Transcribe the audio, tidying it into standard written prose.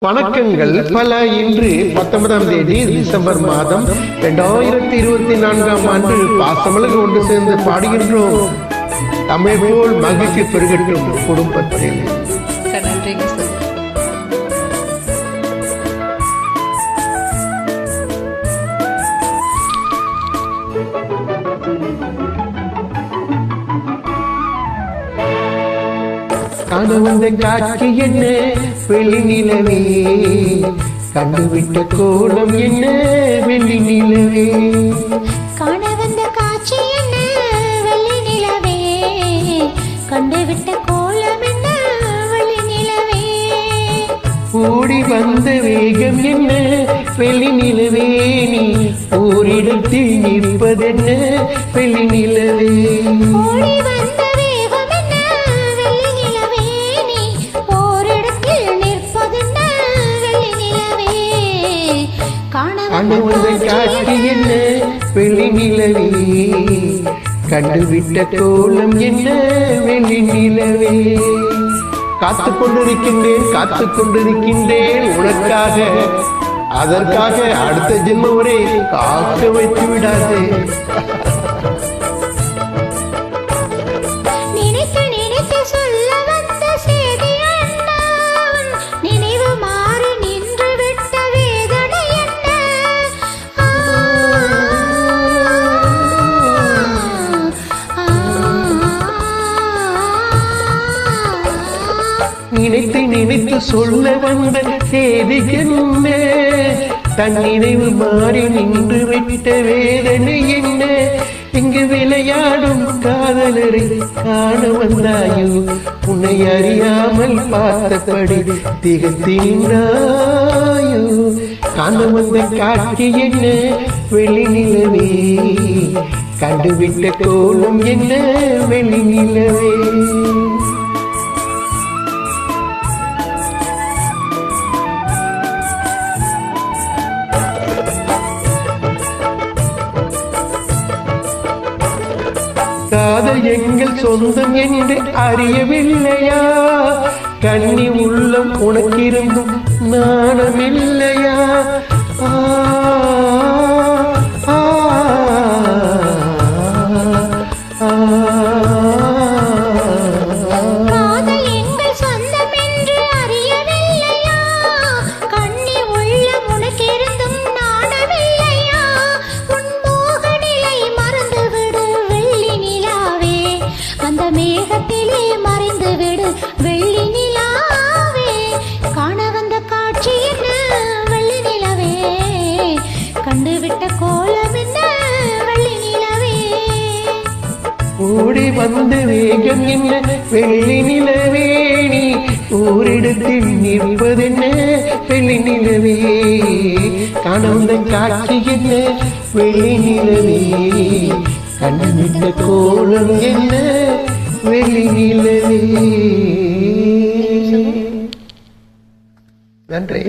வணக்கங்கள் பல. இன்று 19ஆம் தேதி டிசம்பர் மாதம் 2024ஆம் ஆண்டு பாசமலர் ஒன்று சேர்ந்து பாடுகின்றோம். தமிழ் போல் மகிழ்ச்சி பெருகட்டும் குடும்பத்தில். காண வந்த காட்சி என்ன வெளி நிலவே, கண்டுவிட்ட கோலம் என்ன வெளி நிலவே. காண வந்த காட்சி என்ன வெளி நிலவே, கண்டுவிட்ட கோலம் என்ன வெளி நிலவே. ஓடி வந்த வேகம் என்ன வெளி நிலவே, நீ ஓரிடத்தில் நிற்பதென்ன வெளி நிலவே. ஓடி வந்த வேகம் என்ன வெளி நிலவே, நீ ஓரிடத்தில் நிற்பதென்ன வெளி நிலவே. காண வந்த காட்சி என்ன வெளி நிலவே, கண்டுவிட்ட கோலம் என்ன வெளி நிலவே. காத்துக் கொண்டிருக்கின்றேன் உனக்காக, அதற்காக அடுத்த ஜென்மம் வரை காக்க வைத்து விடாதே. நினைத்து சொல்ல வந்த செய்தி என்ன, நினைவு மாறி நின்று விட்ட வேதனை என்ன. நினைத்து சொல்ல வந்த செய்தி என்ன, தன் நினைவு மாறி நின்று விட்ட வேதனை என்ன. இங்கு விளையாடும் காதலரை காண வந்தாயோ, உன்னை அறியாமல் பார்த்தபடி திகழ்த்தினாயோ. காண வந்த காட்சி என்ன வெளி நிலவே, கண்டுவிட்ட கோலம் என்ன வெளி நிலவே. காதல் எங்கள் சொந்தம் என்று அறியவில்லையா, கண்ணி உள்ளம் உனக்கிருந்தும் நாணமில்லையா. மேகத்திலே மறைந்து விடு வெள்ளி நிலாவே. காண வந்த காட்சி என்ன வெள்ளி நிலவே, கண்டுவிட்ட கோலம் என்ன வெள்ளி நிலவே. ஓடி வந்த வேகம் என்ன வெள்ளி நிலவே, நீ ஓரிடத்தில் நிற்பதென்ன வெள்ளி நிலவே. காண வந்த காட்சி என்ன வெள்ளி நிலவே, கண்டுவிட்ட கோலம் என்ன வெளி நிலவே. நன்றி.